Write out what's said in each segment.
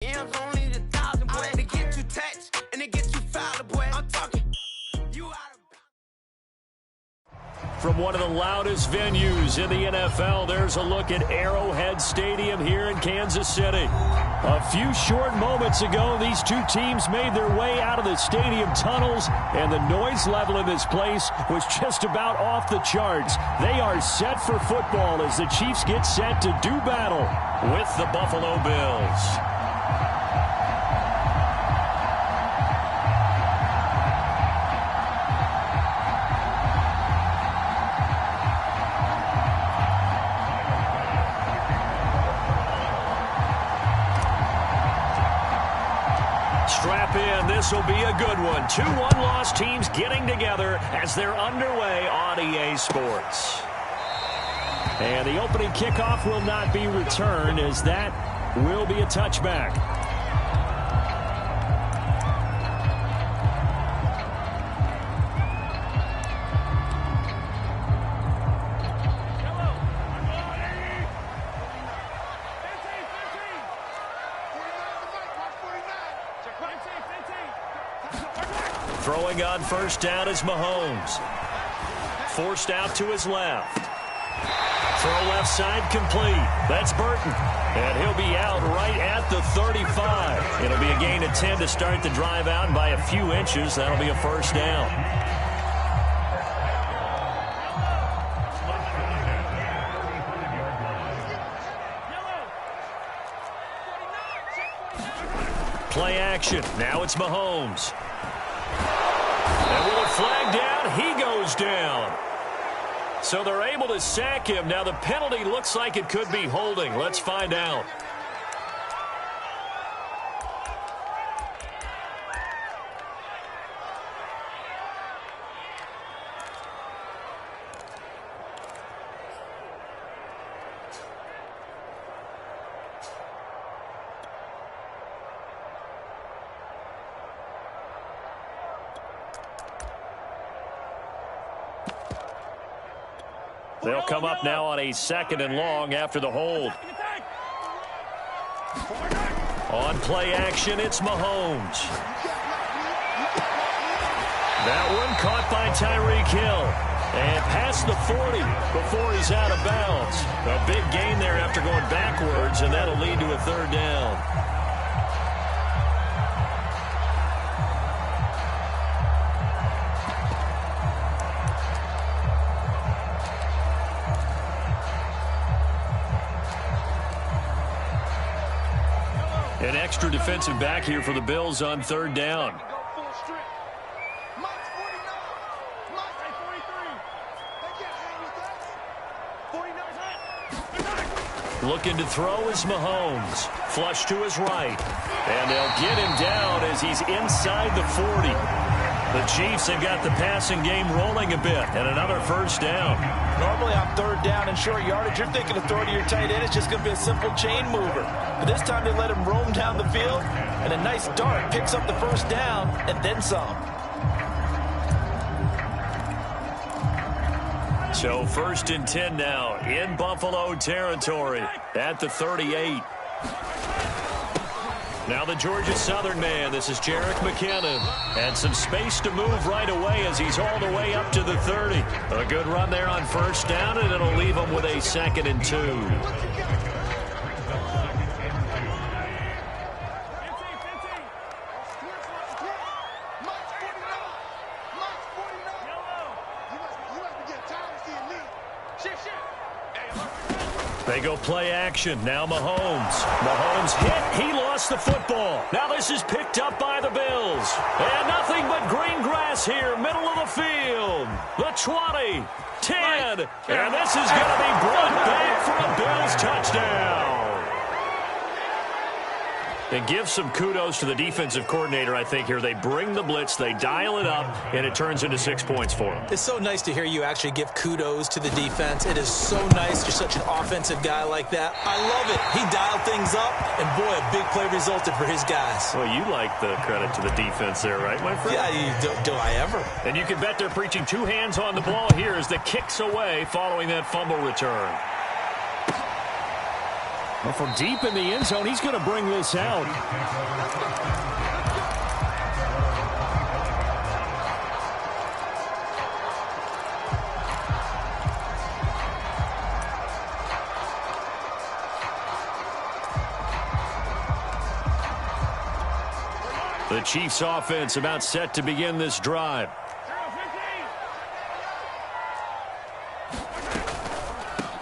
M's only the 1,000, boy. They get you touched and they get you fouled, boy. I'm talking. You out of From one of the loudest venues in the NFL, there's a look at Arrowhead Stadium here in Kansas City. A few short moments ago, these two teams made their way out of the stadium tunnels, and the noise level in this place was just about off the charts. They are set for football as the Chiefs get set to do battle with the Buffalo Bills. Strap in. This will be a good one. 2 one-loss teams getting together as they're underway on EA Sports. And the opening kickoff will not be returned, as that will be a touchback. Throwing on first down is Mahomes. Forced out to his left. Throw left side complete. That's Burton. And he'll be out right at the 35. It'll be a gain of 10 to start the drive out, and by a few inches, that'll be a first down. Play action. Now it's Mahomes. And with a flag down, he goes down. So they're able to sack him. Now the penalty looks like it could be holding. Let's find out. They'll come up now on a 2nd and long after the hold. On play action, it's Mahomes. That one caught by Tyreek Hill. And past the 40 before he's out of bounds. A big gain there after going backwards, and that'll lead to a 3rd down. An extra defensive back here for the Bills on 3rd down. Looking to throw is Mahomes. Flush to his right. And they'll get him down as he's inside the 40. The Chiefs have got the passing game rolling a bit, and another first down. Normally on 3rd down and short yardage, you're thinking of throwing to your tight end. It's just going to be a simple chain mover. But this time they let him roam down the field, and a nice dart picks up the first down and then some. So 1st and 10 now in Buffalo territory at the 38. Now the Georgia Southern man. This is Jerick McKinnon. And some space to move right away as he's all the way up to the 30. A good run there on first down, and it'll leave him with a 2nd and 2. They go play action. Now Mahomes. Mahomes hit. He lost the football. Now this is picked up by the Bills. And nothing but green grass here, middle of the field. The 20, 10. And this is going to be brought back for a Bills touchdown. And give some kudos to the defensive coordinator, I think, here. They bring the blitz, they dial it up, and it turns into 6 points for them. It's so nice to hear you actually give kudos to the defense. It is so nice. You're such an offensive guy like that. I love it. He dialed things up, and boy, a big play resulted for his guys. Well, you like the credit to the defense there, right, my friend? Yeah, do I ever? And you can bet they're preaching 2 hands on the ball here as the kick's away following that fumble return. Well, from deep in the end zone, he's going to bring this out. The Chiefs offense about set to begin this drive.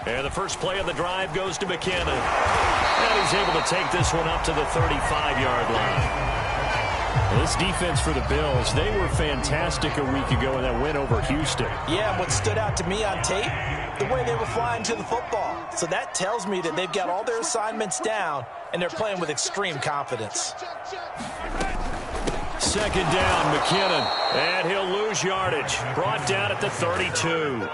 And the first play of the drive goes to McKinnon. And he's able to take this one up to the 35-yard line. Well, this defense for the Bills, they were fantastic a week ago in that win over Houston. Yeah, what stood out to me on tape, the way they were flying to the football. So that tells me that they've got all their assignments down, and they're playing with extreme confidence. Second down, McKinnon. And he'll lose yardage. Brought down at the 32.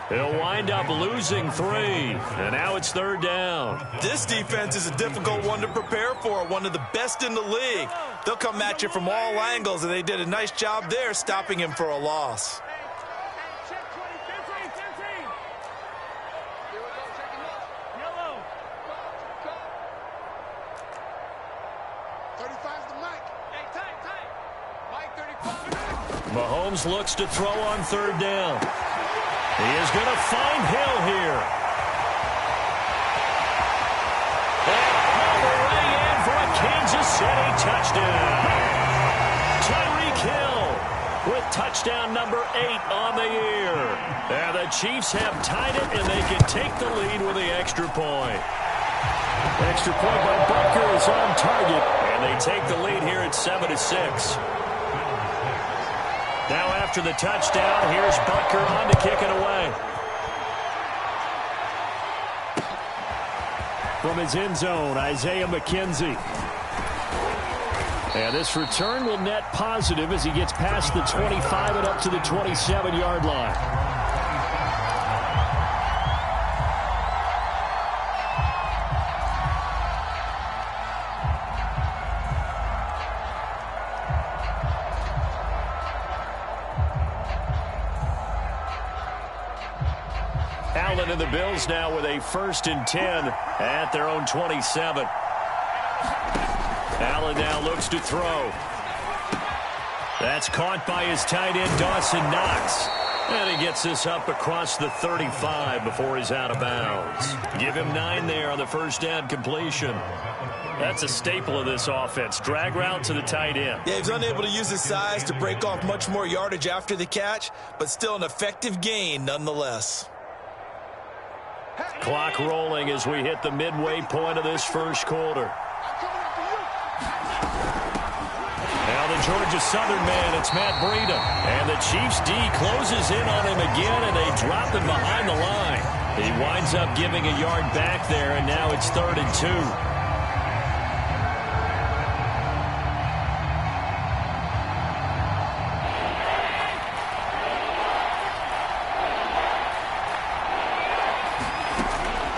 He'll wind up losing 3. And now it's third down. This defense is a difficult one to prepare for, one of the best in the league. They'll come at you from all angles, and they did a nice job there stopping him for a loss. Mahomes looks to throw on third down. He is going to find Hill here. And running in for a Kansas City touchdown. Tyreek Hill with touchdown number 8 on the year. And the Chiefs have tied it, and they can take the lead with the extra point. Extra point by Butker is on target, and they take the lead here at 7-6. Now after the touchdown, here's Butker on to kick it away. From his end zone, Isaiah McKenzie. And this return will net positive as he gets past the 25 and up to the 27-yard line. Allen and the Bills now with a 1st and 10 at their own 27. Allen now looks to throw. That's caught by his tight end, Dawson Knox. And he gets this up across the 35 before he's out of bounds. Give him 9 there on the first down completion. That's a staple of this offense. Drag route to the tight end. Yeah, he's unable to use his size to break off much more yardage after the catch, but still an effective gain nonetheless. Clock rolling as we hit the midway point of this first quarter. Now the Georgia Southern man, it's Matt Breida. And the Chiefs D closes in on him again, and they drop him behind the line. He winds up giving a yard back there, and now it's 3rd and 2.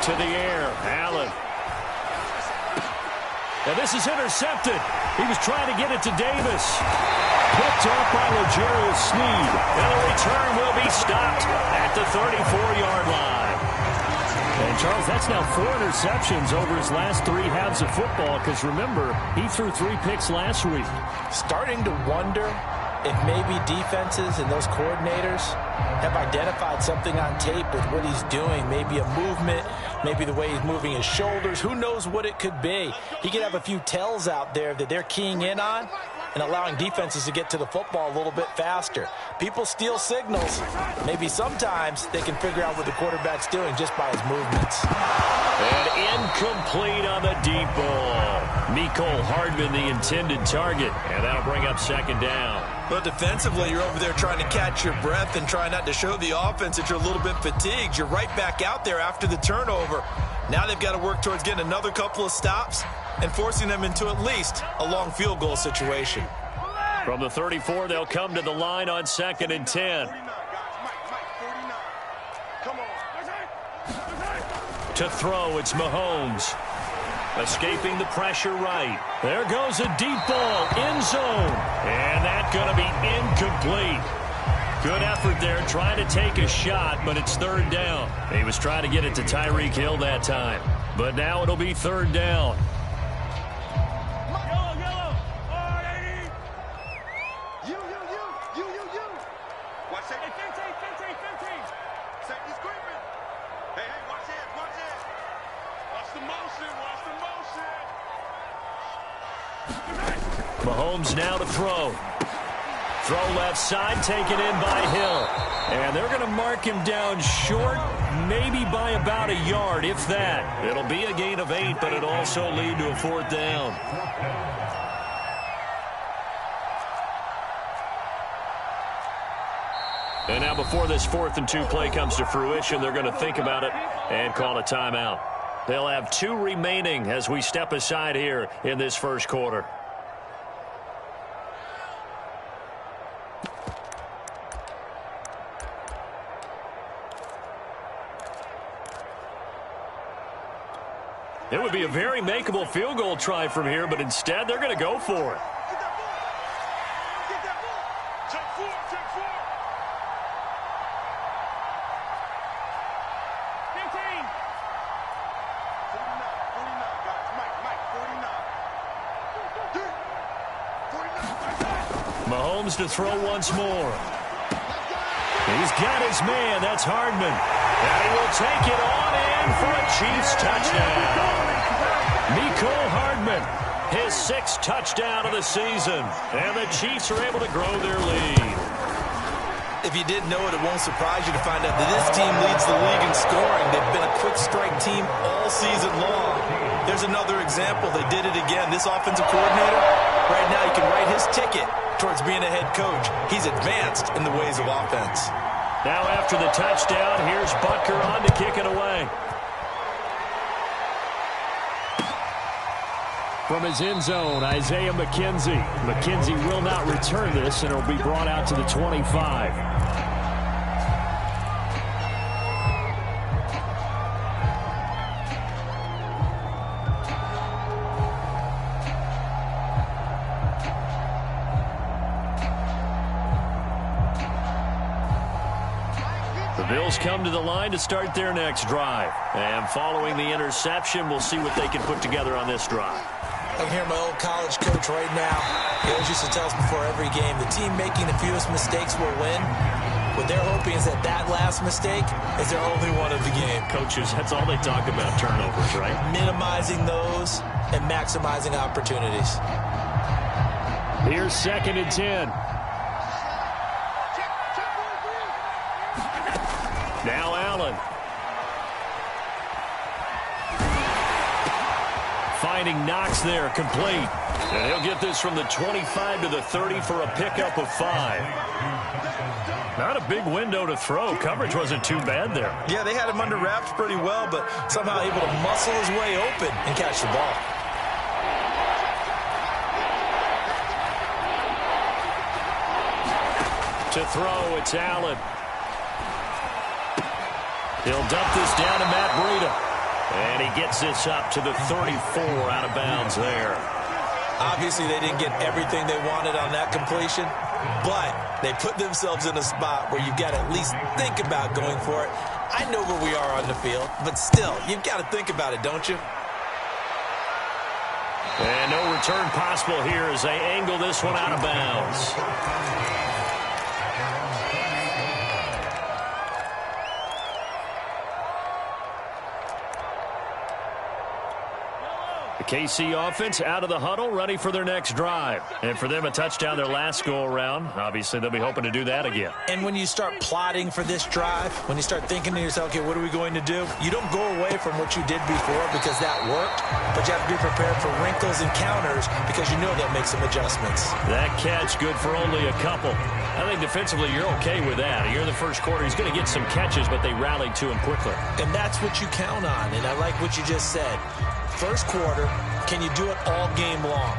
To the air, Allen. And this is intercepted. He was trying to get it to Davis. Picked up by L'Jarius Sneed. And the return will be stopped at the 34-yard line. And, Charles, that's now 4 interceptions over his last 3 halves of football, because, remember, he threw 3 picks last week. Starting to wonder if maybe defenses and those coordinators have identified something on tape with what he's doing. Maybe a movement, maybe the way he's moving his shoulders. Who knows what it could be? He could have a few tells out there that they're keying in on and allowing defenses to get to the football a little bit faster. People steal signals. Maybe sometimes they can figure out what the quarterback's doing just by his movements. And incomplete on the deep ball. Mecole Hardman, the intended target, and that'll bring up 2nd down. But defensively, you're over there trying to catch your breath and trying not to show the offense that you're a little bit fatigued. You're right back out there after the turnover. Now they've got to work towards getting another couple of stops and forcing them into at least a long field goal situation. From the 34, they'll come to the line on 2nd and 10. To throw, it's Mahomes. Escaping the pressure right. There goes a deep ball, end zone. And that's going to be incomplete. Good effort there, trying to take a shot, but it's 3rd down. He was trying to get it to Tyreek Hill that time. But now it'll be third down. Yellow. All right, 80. You. Watch it. Hey, 15. Safety screaming. Hey, watch it. Watch the motion. Mahomes now to throw. Throw left side, taken in by Hill. And they're going to mark him down short, maybe by about a yard, if that. It'll be a gain of 8, but it'll also lead to a fourth down. And now before this 4th and 2 play comes to fruition, they're going to think about it and call a timeout. They'll have 2 remaining as we step aside here in this first quarter. It would be a very makeable field goal try from here, but instead they're going to go for it. Mahomes to throw once more. He's got his man. That's Hardman. And he will take it on in for a Chiefs touchdown. Mecole Hardman, his 6th touchdown of the season. And the Chiefs are able to grow their lead. If you didn't know it, it won't surprise you to find out that this team leads the league in scoring. They've been a quick strike team all season long. There's another example. They did it again. This offensive coordinator, right now, he can write his ticket towards being a head coach. He's advanced in the ways of offense. Now after the touchdown, here's Butker on to kick it away. From his end zone, Isaiah McKenzie. McKenzie will not return this, and it will be brought out to the 25. The Bills come to the line to start their next drive. And following the interception, we'll see what they can put together on this drive. I can hear my old college coach right now. He always used to tell us before every game, the team making the fewest mistakes will win. What they're hoping is that last mistake is their only one of the game. Coaches, that's all they talk about, turnovers, right? Minimizing those and maximizing opportunities. Here's 2nd and 10. Now Allen. Finding Knox there, complete. And he'll get this from the 25 to the 30 for a pickup of 5. Not a big window to throw. Coverage wasn't too bad there. Yeah, they had him under wraps pretty well, but somehow able to muscle his way open and catch the ball. To throw, it's Allen. He'll dump this down to Matt Breida. And he gets this up to the 34 out of bounds there. Obviously, they didn't get everything they wanted on that completion, but they put themselves in a spot where you've got to at least think about going for it. I know where we are on the field, but still, you've got to think about it, don't you? And no return possible here as they angle this one out of bounds. The KC offense out of the huddle, ready for their next drive. And for them, a touchdown their last go-around. Obviously, they'll be hoping to do that again. And when you start plotting for this drive, when you start thinking to yourself, okay, what are we going to do? You don't go away from what you did before because that worked, but you have to be prepared for wrinkles and counters because you know they'll make some adjustments. That catch good for only a couple. I think defensively you're okay with that. Here in the first quarter, he's going to get some catches, but they rallied to him quickly. And that's what you count on, and I like what you just said. First quarter, can you do it all game long?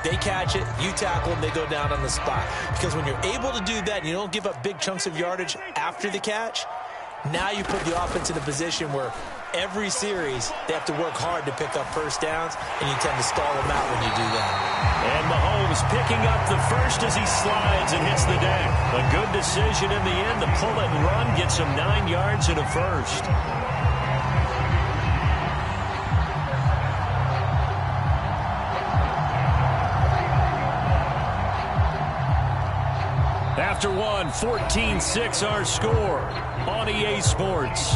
They catch it, you tackle them, they go down on the spot. Because when you're able to do that and you don't give up big chunks of yardage after the catch, now you put the offense in a position where every series they have to work hard to pick up first downs, and you tend to stall them out when you do that. And Mahomes picking up the first as he slides and hits the deck. A good decision in the end to pull it and run, gets him 9 yards and a first. After one, 14-6 our score on EA Sports.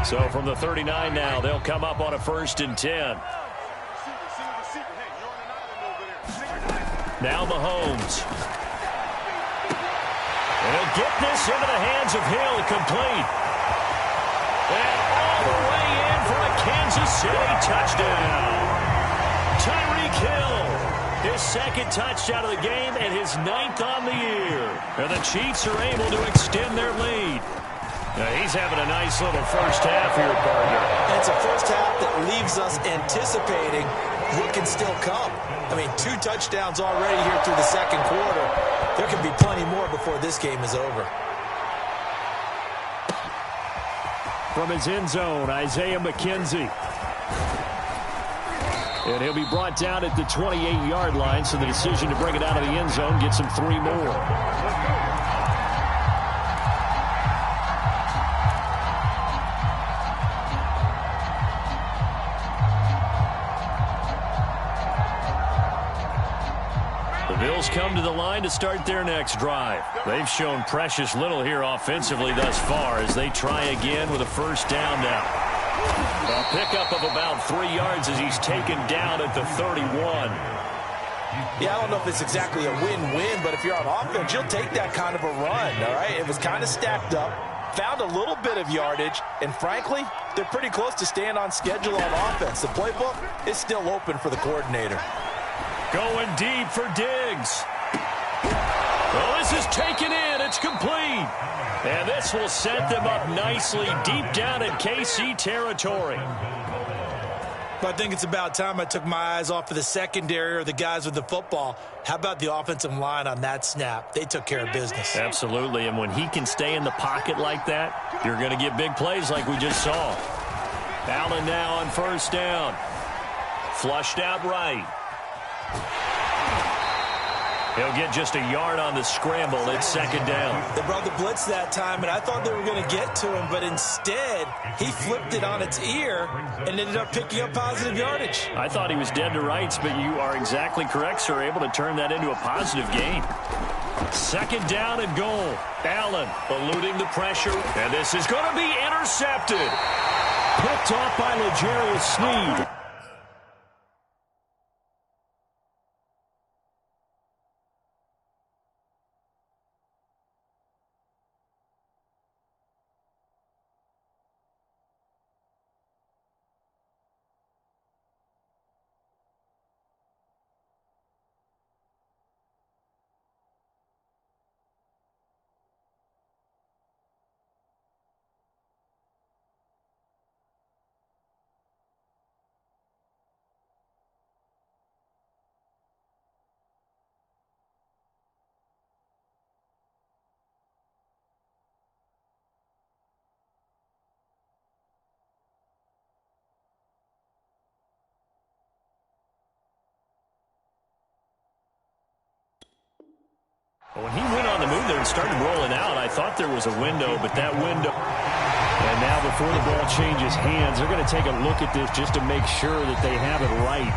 So from the 39 now, they'll come up on a 1st and 10. Now Mahomes. And he'll get this into the hands of Hill, complete. And all the way in for a Kansas City touchdown. Tyreek Hill, his 2nd touchdown of the game and his 9th on the year. And the Chiefs are able to extend their lead. Now he's having a nice little first half here, partner. And it's a first half that leaves us anticipating what can still come. I mean, 2 touchdowns already here through the 2nd quarter. There can be plenty more before this game is over. From his end zone, Isaiah McKenzie. And he'll be brought down at the 28-yard line, so the decision to bring it out of the end zone gets him 3 more. Bills come to the line to start their next drive. They've shown precious little here offensively thus far as they try again with a 1st down now. A pickup of about 3 yards as he's taken down at the 31. Yeah, I don't know if it's exactly a win-win, but if you're on offense, you'll take that kind of a run, all right? It was kind of stacked up, found a little bit of yardage, and frankly, they're pretty close to staying on schedule on offense. The playbook is still open for the coordinator. Going deep for Diggs. Well, this is taken in. It's complete. And this will set them up nicely deep down in KC territory. But I think it's about time I took my eyes off of the secondary or the guys with the football. How about the offensive line on that snap? They took care of business. Absolutely. And when he can stay in the pocket like that, you're going to get big plays like we just saw. Allen now on 1st down. Flushed out right. He'll get just a yard on the scramble. It's 2nd down. They brought the blitz that time, and I thought they were going to get to him, but instead, he flipped it on its ear and ended up picking up positive yardage. I thought he was dead to rights, but you are exactly correct, sir. Able to turn that into a positive gain. 2nd down and goal. Allen eluding the pressure, and this is going to be intercepted. Picked off by L'Jarius Sneed. When he went on the move there and started rolling out, I thought there was a window, but that window... And now before the ball changes hands, they're going to take a look at this just to make sure that they have it right.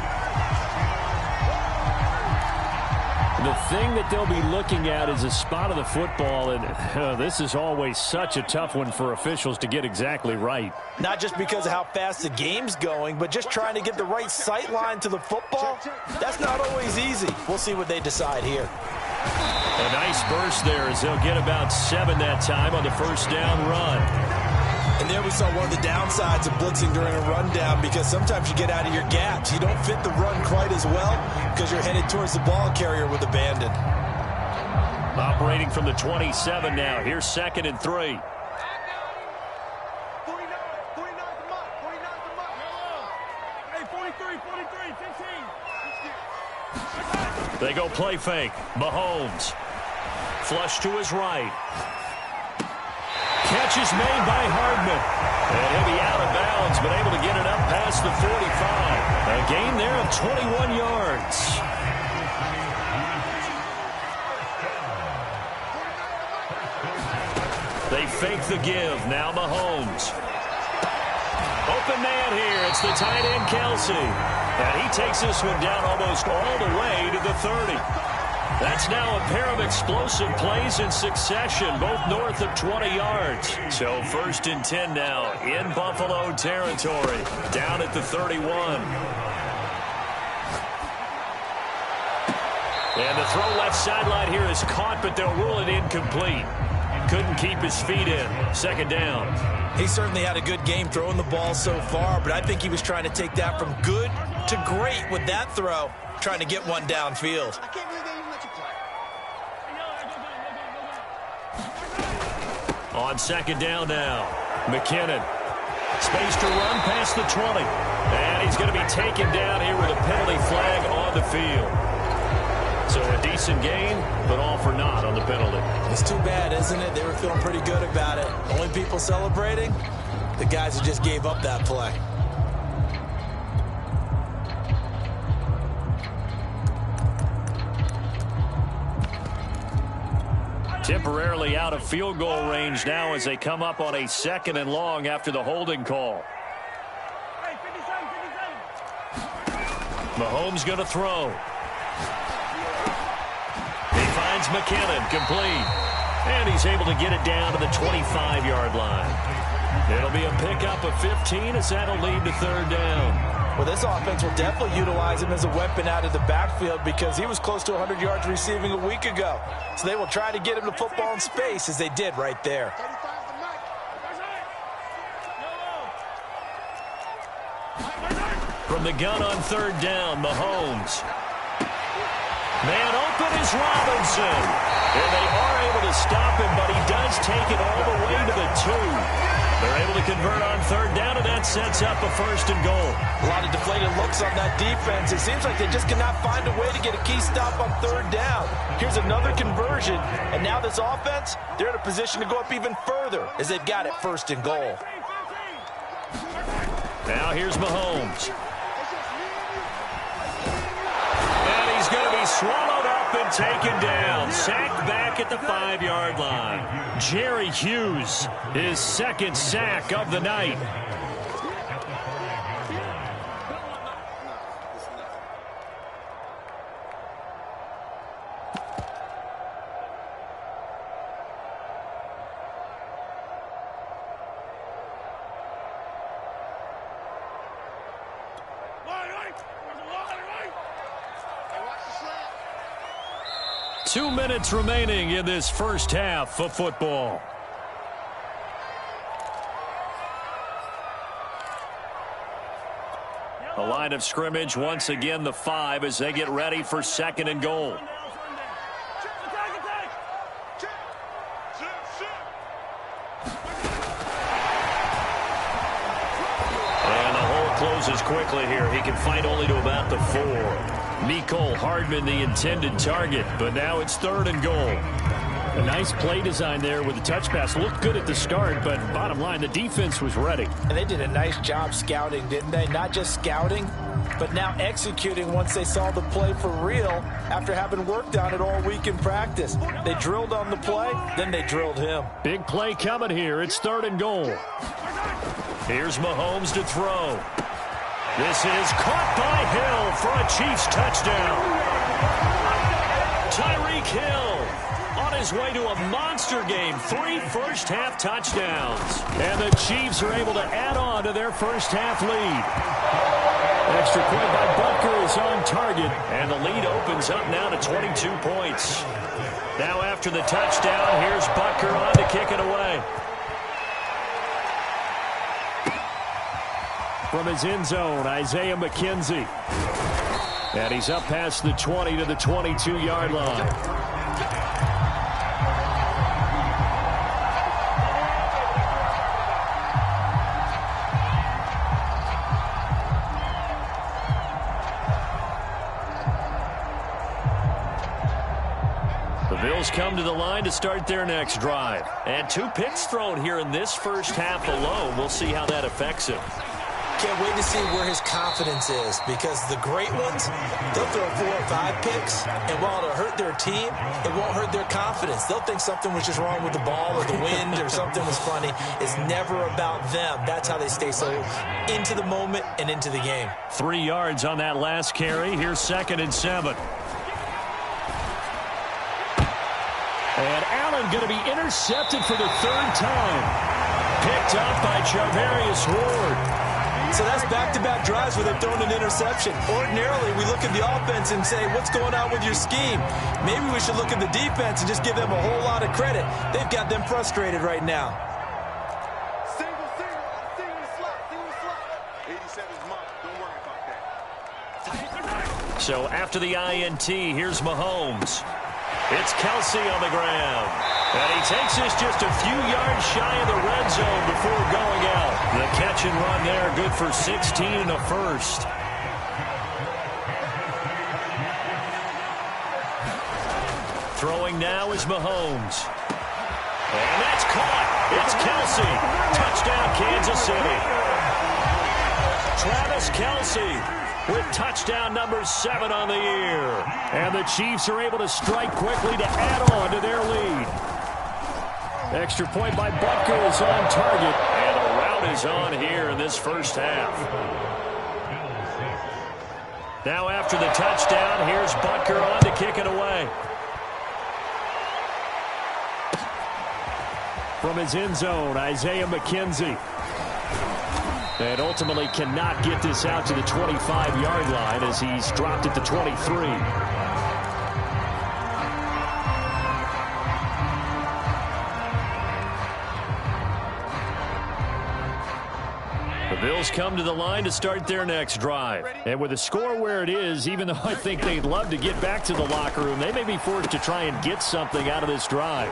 The thing that they'll be looking at is a spot of the football, and this is always such a tough one for officials to get exactly right. Not just because of how fast the game's going, but just trying to get the right sight line to the football. That's not always easy. We'll see what they decide here. A nice burst there as they'll get about 7 that time on the 1st down run. And there we saw one of the downsides of blitzing during a rundown, because sometimes you get out of your gaps. You don't fit the run quite as well because you're headed towards the ball carrier with abandon. Operating from the 27 now. Here's 2nd and 3. They go play fake. Mahomes. Flush to his right. Catch is made by Hardman. And he'll be out of bounds, but able to get it up past the 45. A gain there of 21 yards. fake the give. Now Mahomes. Open man here. It's the tight end, Kelsey. And he takes this one down almost all the way to the 30. That's now a pair of explosive plays in succession, both north of 20 yards. So 1st and 10 now in Buffalo territory, down at the 31. And the throw left sideline here is caught, but they'll rule it incomplete. Couldn't keep his feet in. 2nd down. He certainly had a good game throwing the ball so far, but I think he was trying to take that from good to great with that throw, trying to get one downfield. I can't believe they even let you play. On 2nd down now, McKinnon. Space to run past the 20. And he's going to be taken down here with a penalty flag on the field. So a decent gain, but all for naught on the penalty. It's too bad, isn't it? They were feeling pretty good about it. Only people celebrating, the guys who just gave up that play. Temporarily out of field goal range now as they come up on a 2nd and long after the holding call. Mahomes going to throw. He finds McKinnon, complete. And he's able to get it down to the 25-yard line. It'll be a pickup of 15 as that'll lead to 3rd down. Well, this offense will definitely utilize him as a weapon out of the backfield because he was close to 100 yards receiving a week ago. So they will try to get him the football in space as they did right there. From the gun on 3rd down, Mahomes. Man open is Robinson. And they are able to stop him, but he does take it all the way to the 2. They're able to convert on 3rd down, and that sets up a 1st and goal. A lot of deflated looks on that defense. It seems like they just cannot find a way to get a key stop on 3rd down. Here's another conversion, and now this offense, they're in a position to go up even further as they've got it 1st and goal. Now here's Mahomes. And he's going to be swallowed up and taken down. Sacked back at the 5-yard line. Jerry Hughes, his 2nd sack of the night. Hey, 2 minutes remaining in this first half of football. The line of scrimmage, once again, the 5 as they get ready for 2nd and goal. And the hole closes quickly here. He can fight only to about the 4. Mecole Hardman, the intended target, but now it's 3rd and goal. A nice play design there with the touch pass. Looked good at the start, but bottom line, the defense was ready. And they did a nice job scouting, didn't they? Not just scouting, but now executing once they saw the play for real after having worked on it all week in practice. They drilled on the play, then they drilled him. Big play coming here. It's 3rd and goal. Here's Mahomes to throw. This is caught by Hill for a Chiefs touchdown. Tyreek Hill on his way to a monster game. 3 first-half touchdowns. And the Chiefs are able to add on to their first-half lead. Extra point by Butker is on target. And the lead opens up now to 22 points. Now after the touchdown, here's Butker on to kick it away. From his end zone, Isaiah McKenzie. And he's up past the 20 to the 22-yard line. The Bills come to the line to start their next drive. And 2 picks thrown here in this first half alone. We'll see how that affects him. can't wait to see where his confidence is, because the great ones, they'll throw 4 or 5 picks, and while it'll hurt their team, it won't hurt their confidence. They'll think something was just wrong with the ball or the wind or something was funny. It's never about them. That's how they stay so into the moment and into the game. 3 yards on that last carry. Here's 2nd and 7. And Allen going to be intercepted for the 3rd time. Picked up by Charvarius Ward. So that's back-to-back drives where they've thrown an interception. Ordinarily, we look at the offense and say, what's going on with your scheme? Maybe we should look at the defense and just give them a whole lot of credit. They've got them frustrated right now. Single slot. 87's mine. Don't worry about that. So after the INT, here's Mahomes. It's Kelsey on the ground. And he takes this just a few yards shy of the red zone before going out. The catch and run there, good for 16 and a first. Throwing now is Mahomes. And that's caught. It's Kelsey. Touchdown, Kansas City. Travis Kelsey with touchdown number 7 on the year. And the Chiefs are able to strike quickly to add on to their lead. Extra point by Butker is on target. And a rout is on here in this first half. Now after the touchdown, here's Butker on to kick it away. From his end zone, Isaiah McKenzie. And ultimately cannot get this out to the 25-yard line as he's dropped at the 23. The Bills come to the line to start their next drive. And with the score where it is, even though I think they'd love to get back to the locker room, they may be forced to try and get something out of this drive.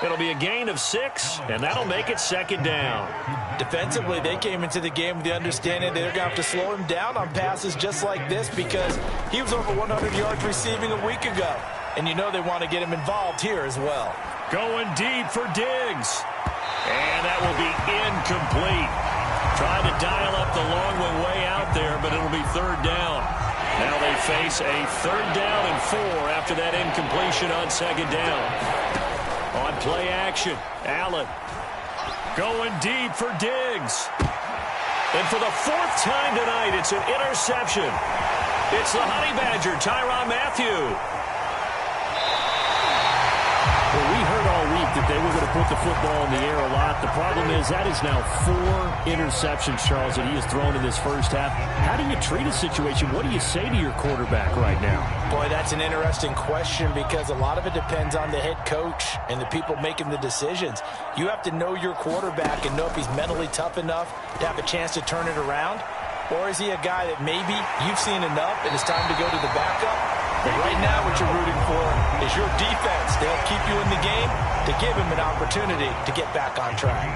It'll be a gain of 6, and that'll make it 2nd down. Defensively, they came into the game with the understanding they're going to have to slow him down on passes just like this because he was over 100 yards receiving a week ago. And you know they want to get him involved here as well. Going deep for Diggs. And that will be incomplete. Trying to dial up the long one way out there, but it'll be 3rd down. Now they face a 3rd down and 4 after that incompletion on 2nd down. On play action, Allen going deep for Diggs. And for the 4th time tonight, it's an interception. It's the Honey Badger, Tyrann Mathieu. Well, we heard all week that they were going to put the football in the air a lot. The problem is that is now 4 interceptions, Charles, that he has thrown in this first half. How do you treat a situation? What do you say to your quarterback right now? Boy, that's an interesting question because a lot of it depends on the head coach and the people making the decisions. You have to know your quarterback and know if he's mentally tough enough to have a chance to turn it around. Or is he a guy that maybe you've seen enough and it's time to go to the backup? But right now what you're rooting for is your defense. They'll keep you in the game to give him an opportunity to get back on track.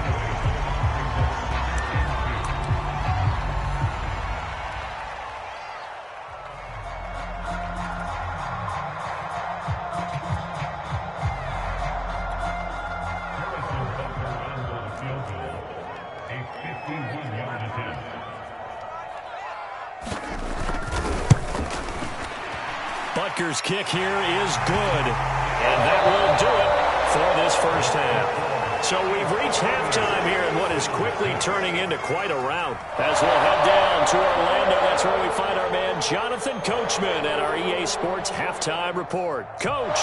Butker's kick here is good. And that will do it for this first half. So we've reached halftime here in what is quickly turning into quite a rout. As we'll head down to Orlando, that's where we find our man Jonathan Coachman at our EA Sports Halftime Report. Coach.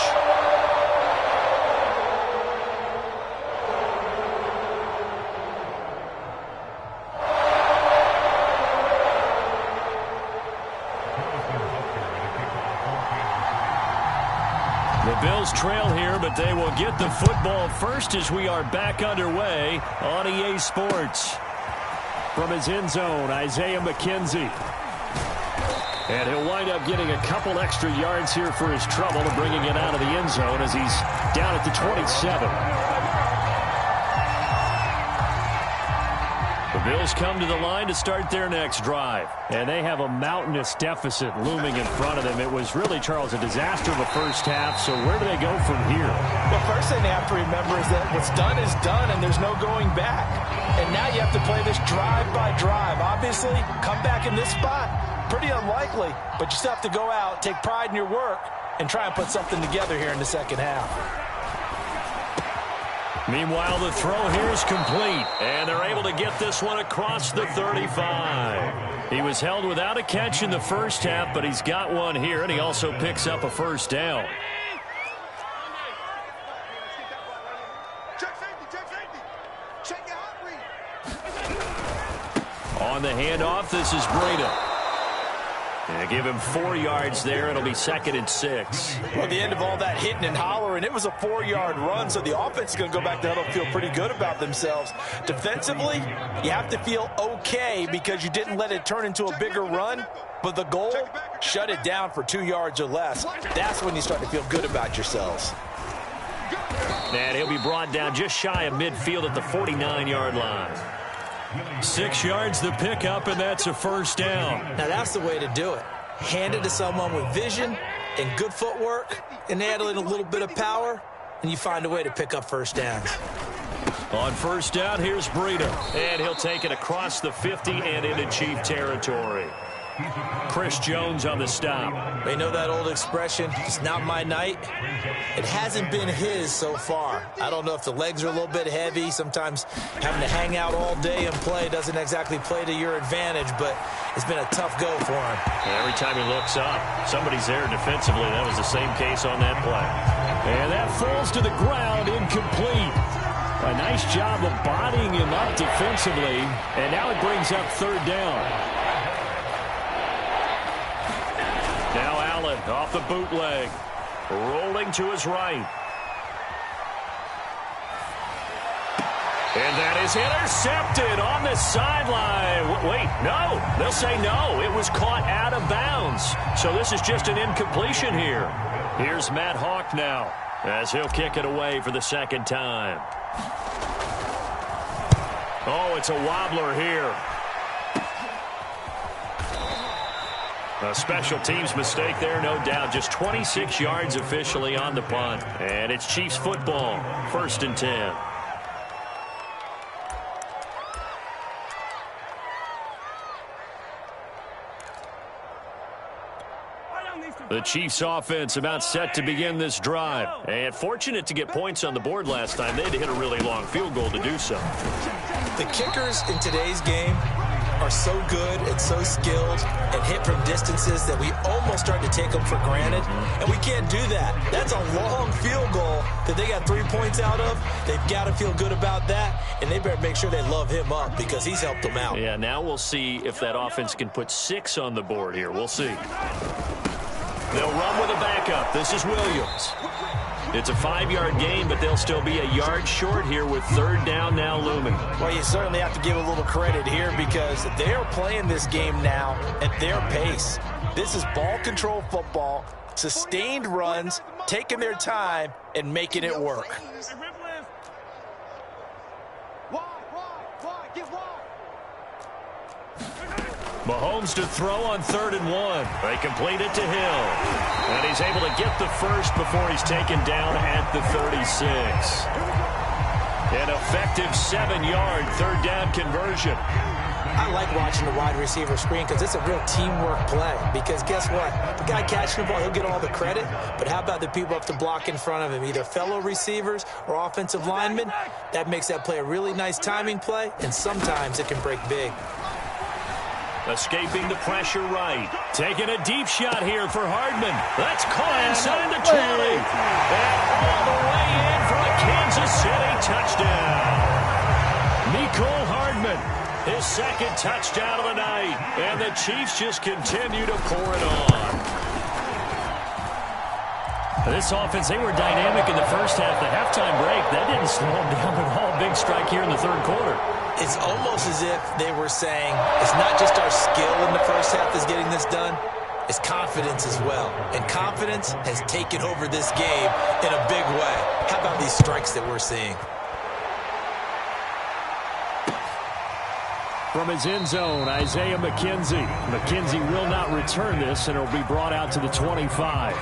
The Bills trail here, but they will get the football first as we are back underway on EA Sports. From his end zone, Isaiah McKenzie. And he'll wind up getting a couple extra yards here for his trouble and bringing it out of the end zone as he's down at the 27. The Eagles come to the line to start their next drive. And they have a mountainous deficit looming in front of them. It was really, Charles, a disaster of a first half. So where do they go from here? Well, first thing they have to remember is that what's done is done, and there's no going back. And now you have to play this drive by drive. Obviously, come back in this spot, pretty unlikely. But you still have to go out, take pride in your work, and try and put something together here in the second half. Meanwhile, the throw here is complete, and they're able to get this one across the 35. He was held without a catch in the first half, but he's got one here, and he also picks up a first down. Check safety, check safety. Check your hot read. On the handoff, this is Breida. And give him 4 yards there. It'll be 2nd and 6. Well, at the end of all that hitting and hollering, it was a 4-yard run, so the offense is going to go back to huddle and feel pretty good about themselves. Defensively, you have to feel okay because you didn't let it turn into a bigger run, but the goal, shut it down for 2 yards or less. That's when you start to feel good about yourselves. And he'll be brought down just shy of midfield at the 49-yard line. 6 yards the pickup, and that's a first down. Now, that's the way to do it. Hand it to someone with vision and good footwork, and add in a little bit of power, and you find a way to pick up first downs. On first down, here's Breida. And he'll take it across the 50 and into Chief territory. Chris Jones on the stop. They know that old expression, it's not my night. It hasn't been his so far. I don't know if the legs are a little bit heavy. Sometimes having to hang out all day and play doesn't exactly play to your advantage, but it's been a tough go for him. Every time he looks up, somebody's there defensively. That was the same case on that play. And that falls to the ground, incomplete. A nice job of bodying him up defensively, and now it brings up third down. Now Allen off the bootleg, rolling to his right. And that is intercepted on the sideline. Wait, no. They'll say no. It was caught out of bounds. So this is just an incompletion here. Here's Matt Hawk now as he'll kick it away for the second time. Oh, it's a wobbler here. A special teams mistake there, no doubt. Just 26 yards officially on the punt. And it's Chiefs football, 1st and 10. The Chiefs offense about set to begin this drive. And fortunate to get points on the board last time. They had to hit a really long field goal to do so. The kickers in today's game are so good and so skilled and hit from distances that we almost start to take them for granted, and we can't do that. That's a long field goal that they got 3 points out of. They've got to feel good about that, and they better make sure they love him up because he's helped them out. Yeah, now we'll see if that offense can put 6 on the board here. We'll see. They'll run with a backup. This is Williams. It's a 5-yard gain, but they'll still be a yard short here with third down now looming. Well, you certainly have to give a little credit here because they're playing this game now at their pace. This is ball control football, sustained runs, taking their time, and making it work. Mahomes to throw on 3rd and 1. They complete it to Hill. And he's able to get the first before he's taken down at the 36. An effective 7-yard third down conversion. I like watching the wide receiver screen because it's a real teamwork play. Because guess what? The guy catching the ball, he'll get all the credit. But how about the people up the block in front of him, either fellow receivers or offensive linemen? That makes that play a really nice timing play, and sometimes it can break big. Escaping the pressure right. Taking a deep shot here for Hardman. That's caught inside the 20. And all the way in for a Kansas City touchdown. Mecole Hardman, his second touchdown of the night. And the Chiefs just continue to pour it on. This offense, they were dynamic in the first half. The halftime break, that didn't slow them down at all. Big strike here in the third quarter. It's almost as if they were saying, it's not just our skill in the first half that's getting this done, it's confidence as well. And confidence has taken over this game in a big way. How about these strikes that we're seeing? From his end zone, Isaiah McKenzie. McKenzie will not return this, and it'll be brought out to the 25.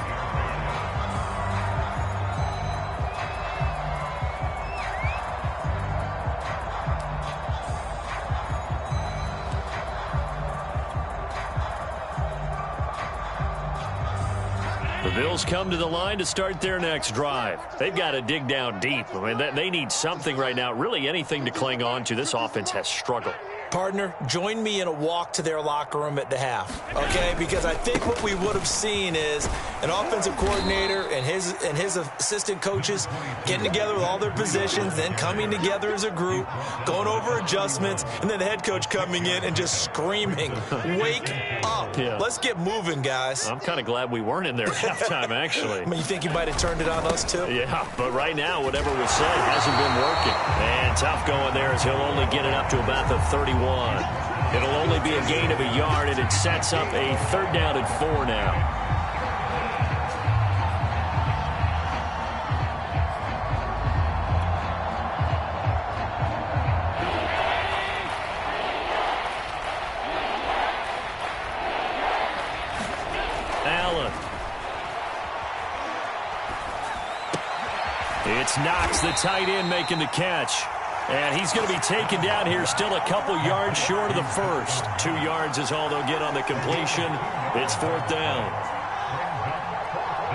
The Bills come to the line to start their next drive. They've got to dig down deep. I mean, they need something right now, really anything to cling on to. This offense has struggled. Partner, join me in a walk to their locker room at the half, okay? Because I think what we would have seen is an offensive coordinator and his assistant coaches getting together with all their positions, then coming together as a group, going over adjustments, and then the head coach coming in and just screaming, wake up. Yeah. Let's get moving, guys. I'm kind of glad we weren't in there at halftime, actually. I mean, you think you might have turned it on us, too? Yeah, but right now, whatever was said hasn't been working. And tough going there as he'll only get it up to about the 31. It'll only be a gain of a yard, and it sets up a 3rd down and 4 now. Allen. It's Knox, the tight end, making the catch. And he's going to be taken down here, still a couple yards short of the first. 2 yards is all they'll get on the completion. It's 4th down.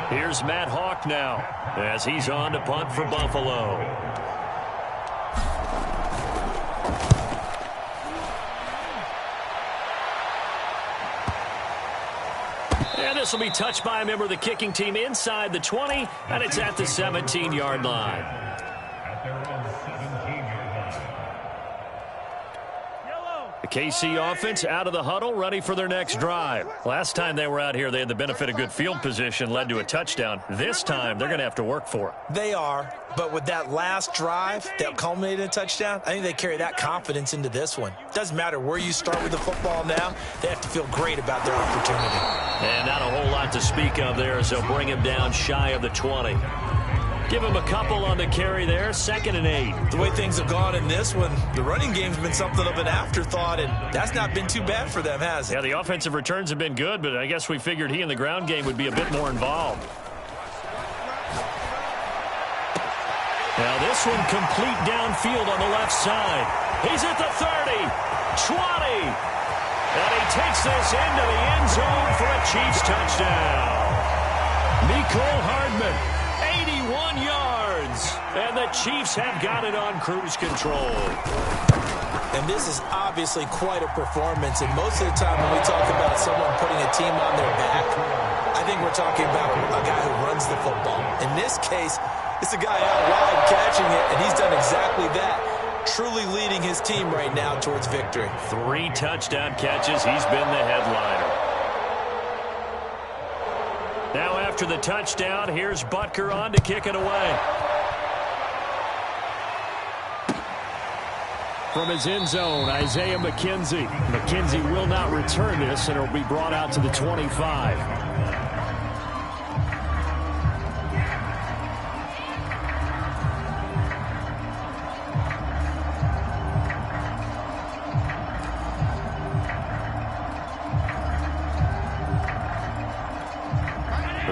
Here's Matt Hawk now as he's on to punt for Buffalo. And this will be touched by a member of the kicking team inside the 20, and it's at the 17-yard line. The KC offense out of the huddle, ready for their next drive. Last time they were out here, they had the benefit of good field position, led to a touchdown. This time, they're going to have to work for it. They are, but with that last drive that culminated in a touchdown, I think they carry that confidence into this one. Doesn't matter where you start with the football now, they have to feel great about their opportunity. And not a whole lot to speak of there as they'll bring him down shy of the 20. Give him a couple on the carry there, 2nd and 8. The way things have gone in this one, the running game's been something of an afterthought, and that's not been too bad for them, has it? Yeah, the offensive returns have been good, but I guess we figured he in the ground game would be a bit more involved. Now this one complete downfield on the left side. He's at the 30, 20, and he takes this into the end zone for a Chiefs touchdown. Mecole Hardman. 81 yards, and the Chiefs have got it on cruise control. And this is obviously quite a performance, and most of the time when we talk about someone putting a team on their back, I think we're talking about a guy who runs the football. In this case, it's a guy out wide catching it, and he's done exactly that, truly leading his team right now towards victory. 3 touchdown catches. He's been the headliner. Now after the touchdown, here's Butker on to kick it away. From his end zone, Isaiah McKenzie. McKenzie will not return this, and it'll be brought out to the 25.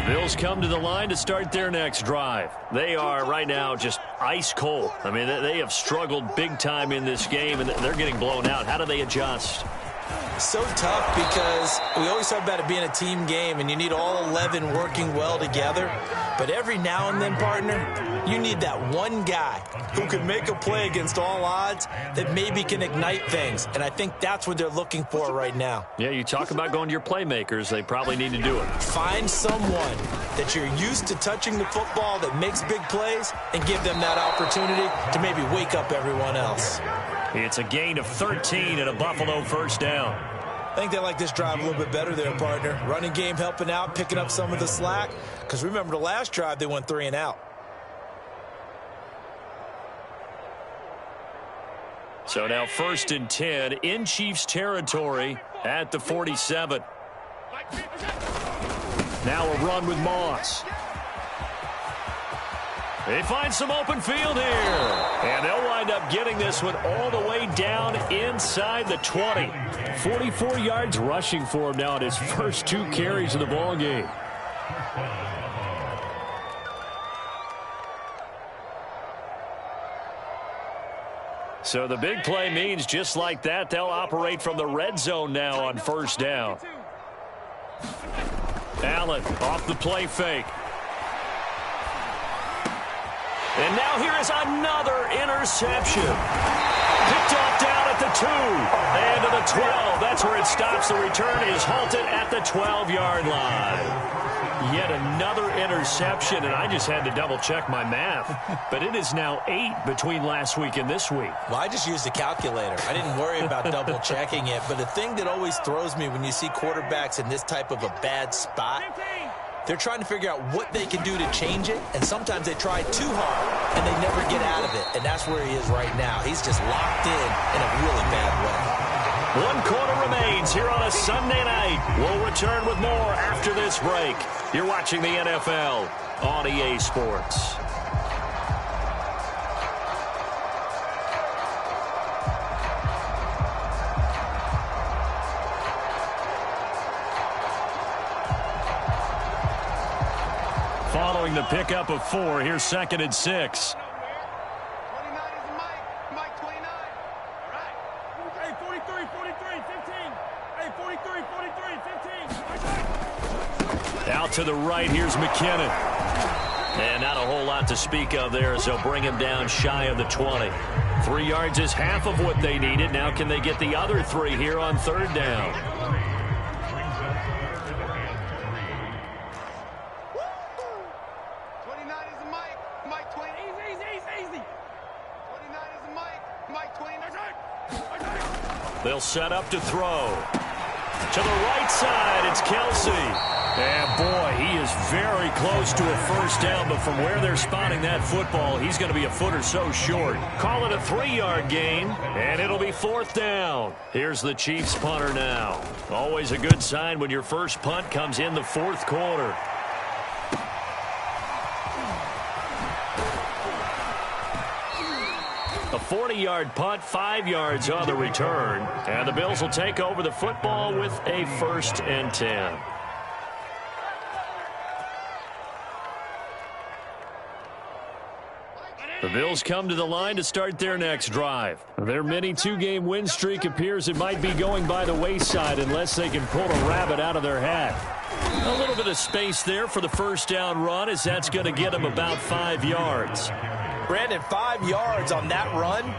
Bills come to the line to start their next drive. They are right now just ice cold. I mean, they have struggled big time in this game, and they're getting blown out. How do they adjust? So tough because we always talk about it being a team game, and you need all 11 working well together. But every now and then, partner, you need that one guy who can make a play against all odds that maybe can ignite things. And I think that's what they're looking for right now. Yeah, you talk about going to your playmakers. They probably need to do it. Find someone that you're used to touching the football that makes big plays and give them that opportunity to maybe wake up everyone else. It's a gain of 13 and a Buffalo 1st down. I think they like this drive a little bit better there, partner. Running game helping out, picking up some of the slack. Because remember the last drive, they went 3 and out. So now 1st and 10 in Chiefs territory at the 47. Now a run with Moss. They find some open field here. And they'll wind up getting this one all the way down inside the 20. 44 yards rushing for him now in his first 2 carries of the ball game. So the big play means just like that, they'll operate from the red zone now on first down. Allen off the play fake. And now here is another interception. Picked off down at the 2 and to the 12. That's where it stops. The return is halted at the 12-yard line. Yet another interception, and I just had to double-check my math. But it is now 8 between last week and this week. Well, I just used a calculator. I didn't worry about double-checking it. But the thing that always throws me when you see quarterbacks in this type of a bad spot, they're trying to figure out what they can do to change it, and sometimes they try too hard, and they never get out of it. And that's where he is right now. He's just locked in a really bad way. 1 quarter remains here on a Sunday night. We'll return with more after this break. You're watching the NFL on EA Sports. Following the pickup of 4, here's 2nd and 6. 29 is Mike 29. All right. Hey, 43, 15. Hey, 43, 15. Out to the right, here's McKinnon. And not a whole lot to speak of there, so bring him down shy of the 20. 3 yards is half of what they needed. Now can they get the other 3 here on 3rd down? They'll set up to throw. To the right side, it's Kelsey. And boy, he is very close to a first down, but from where they're spotting that football, he's going to be a foot or so short. Call it a 3-yard gain, and it'll be 4th down. Here's the Chiefs punter now. Always a good sign when your first punt comes in the 4th quarter. A 40-yard punt, 5 yards on the return. And the Bills will take over the football with a 1st and 10. The Bills come to the line to start their next drive. Their mini 2-game win streak appears it might be going by the wayside unless they can pull a rabbit out of their hat. A little bit of space there for the first down run, as that's going to get them about 5 yards. Brandon, 5 yards on that run.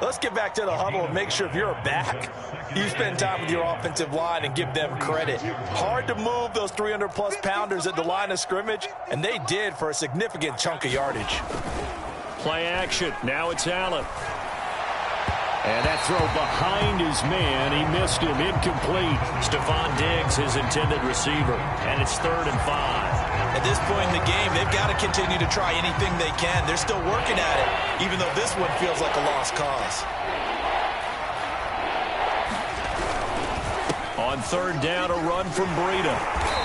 Let's get back to the huddle and make sure if you're a back, you spend time with your offensive line and give them credit. Hard to move those 300-plus pounders at the line of scrimmage, and they did for a significant chunk of yardage. Play action. Now it's Allen. And that throw behind his man. He missed him. Incomplete. Stephon Diggs, his intended receiver. And it's 3rd and 5. At this point in the game, they've got to continue to try anything they can. They're still working at it, even though this one feels like a lost cause. On 3rd down, a run from Breida.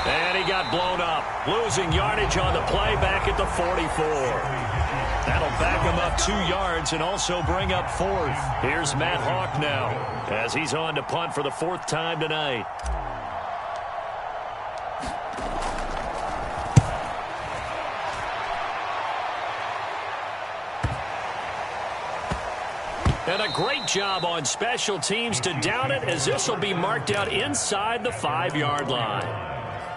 And he got blown up. Losing yardage on the play back at the 44. That'll back him up 2 yards and also bring up 4th. Here's Matt Hawk now as he's on to punt for the 4th time tonight. And a great job on special teams to down it, as this will be marked out inside the 5-yard line.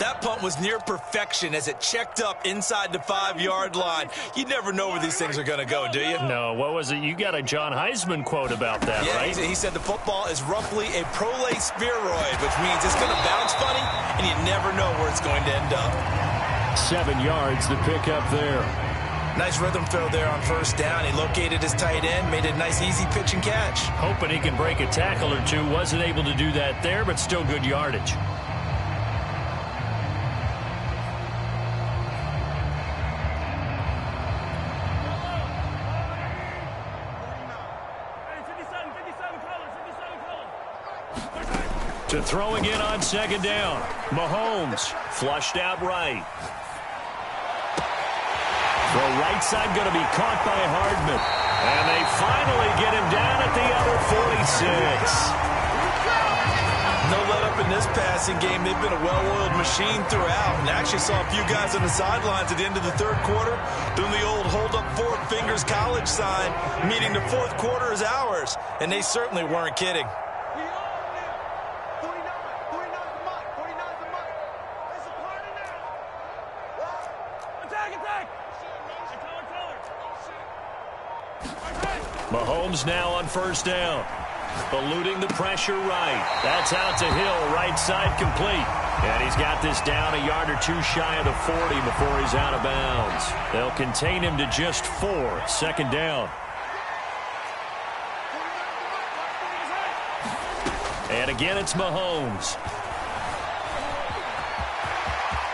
That punt was near perfection as it checked up inside the 5-yard line. You never know where these things are going to go, do you? No, what was it? You got a John Heisman quote about that, yeah, right? He said the football is roughly a prolate spheroid, which means it's going to bounce funny, and you never know where it's going to end up. 7 yards, the pickup there. Nice rhythm throw there on 1st down. He located his tight end, made a nice easy pitch and catch. Hoping he can break a tackle or two. Wasn't able to do that there, but still good yardage. To throw again on 2nd down. Mahomes flushed out right. Throw right side going to be caught by Hardman. And they finally get him down at the other 46. No let up in this passing game. They've been a well-oiled machine throughout. And actually saw a few guys on the sidelines at the end of the third quarter doing the old hold up four fingers college sign, meaning the fourth quarter is ours. And they certainly weren't kidding. Mahomes now on first down. Eluding the pressure right. That's out to Hill, right side complete. And he's got this down a yard or two shy of the 40 before he's out of bounds. They'll contain him to just 4. Second down. And again, it's Mahomes.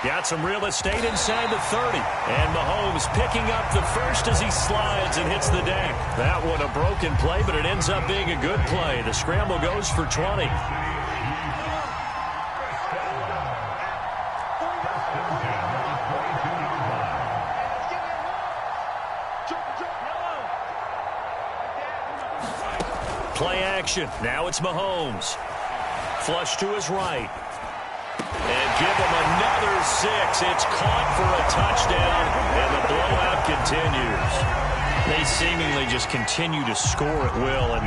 Got some real estate inside the 30. And Mahomes picking up the first as he slides and hits the deck. That one a broken play, but it ends up being a good play. The scramble goes for 20. Play action. Now it's Mahomes. Flush to his right. And give him another 6. It's caught for a touchdown, and the blowout continues. They seemingly just continue to score at will, and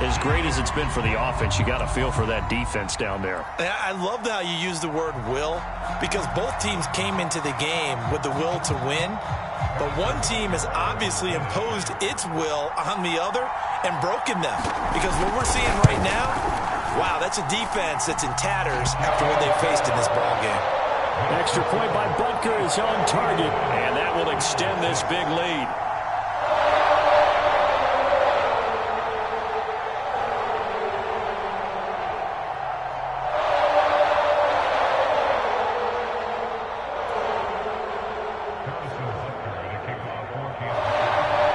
as great as it's been for the offense, you got to feel for that defense down there. I love how you use the word will, because both teams came into the game with the will to win, but one team has obviously imposed its will on the other and broken them, because what we're seeing right now, wow, that's a defense that's in tatters after what they faced in this ballgame. Extra point by Butker is on target, and that will extend this big lead.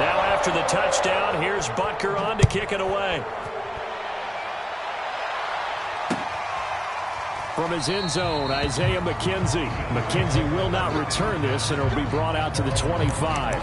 Now after the touchdown, here's Butker on to kick it away. From his end zone, Isaiah McKenzie. McKenzie will not return this, and it will be brought out to the 25.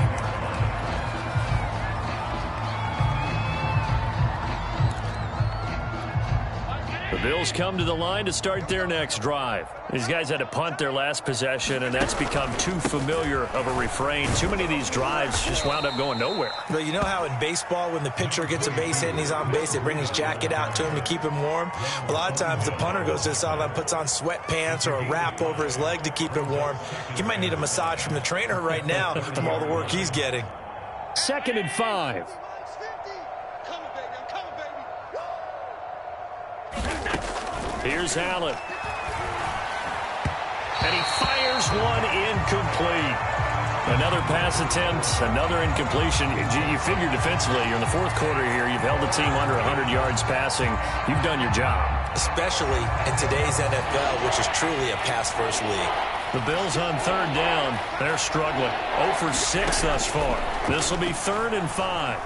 The Bills come to the line to start their next drive. These guys had to punt their last possession, and that's become too familiar of a refrain. Too many of these drives just wound up going nowhere. But you know how in baseball, when the pitcher gets a base hit and he's on base, they bring his jacket out to him to keep him warm? A lot of times the punter goes to the sideline, puts on sweatpants or a wrap over his leg to keep him warm. He might need a massage from the trainer right now from all the work he's getting. 2nd and 5. Here's Allen. And he fires one incomplete. Another pass attempt, another incompletion. You figure defensively, you're in the fourth quarter here. You've held the team under 100 yards passing. You've done your job. Especially in today's NFL, which is truly a pass-first league. The Bills on third down. They're struggling. 0 for 6 thus far. This will be 3rd and 5.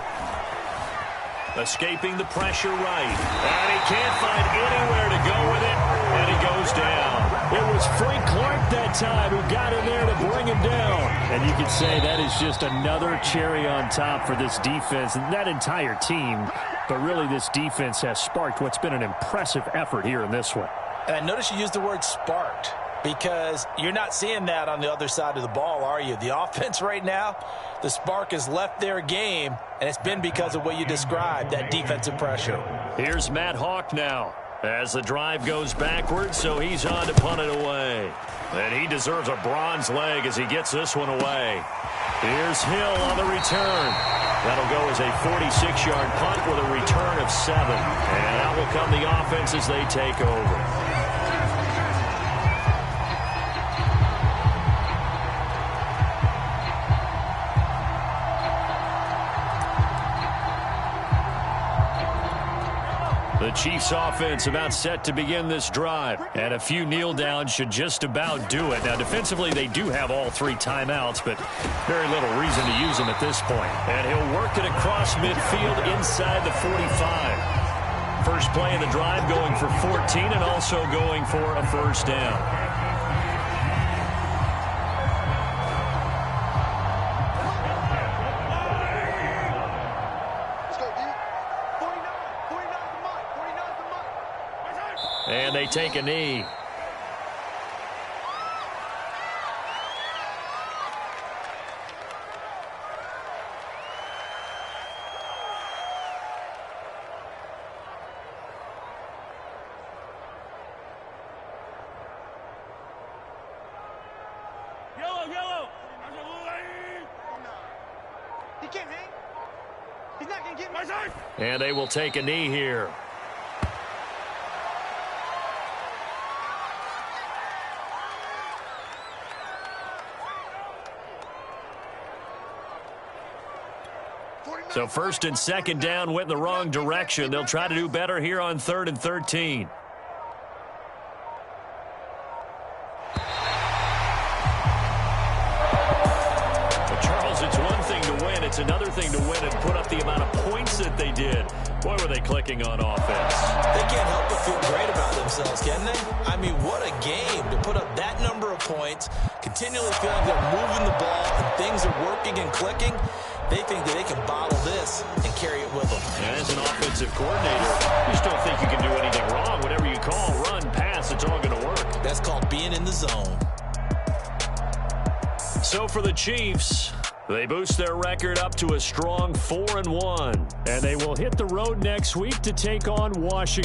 Escaping the pressure right. And he can't find anywhere to go with it. And he goes down. It was Frank Clark that time who got in there to bring him down. And you could say that is just another cherry on top for this defense and that entire team. But really, this defense has sparked what's been an impressive effort here in this one. And I notice you used the word sparked, because you're not seeing that on the other side of the ball, are you? The offense right now, the spark has left their game, and it's been because of what you described, that defensive pressure. Here's Matt Hawk now as the drive goes backwards, so he's on to punt it away. And he deserves a bronze leg as he gets this one away. Here's Hill on the return. That'll go as a 46-yard punt with a return of 7. And out will come the offense as they take over. The Chiefs offense about set to begin this drive. And a few kneel downs should just about do it. Now, defensively, they do have all 3 timeouts, but very little reason to use them at this point. And he'll work it across midfield inside the 45. First play of the drive going for 14 and also going for a first down. And they take a knee. Yellow. He can't hang. He's not going to get my side. And they will take a knee here. So first and second down went in the wrong direction. They'll try to do better here on 3rd and 13. But Charles, it's one thing to win. It's another thing to win and put up the amount of points that they did. Boy, were they clicking on offense. They can't help but feel great about themselves, can they? I mean, what a game to put up that number of points, continually feeling they're moving the ball and things are working and clicking. They think that they can bottle this and carry it with them. And as an offensive coordinator, you just don't think you can do anything wrong. Whatever you call, run, pass, it's all going to work. That's called being in the zone. So for the Chiefs, they boost their record up to a strong 4-1. And they will hit the road next week to take on Washington.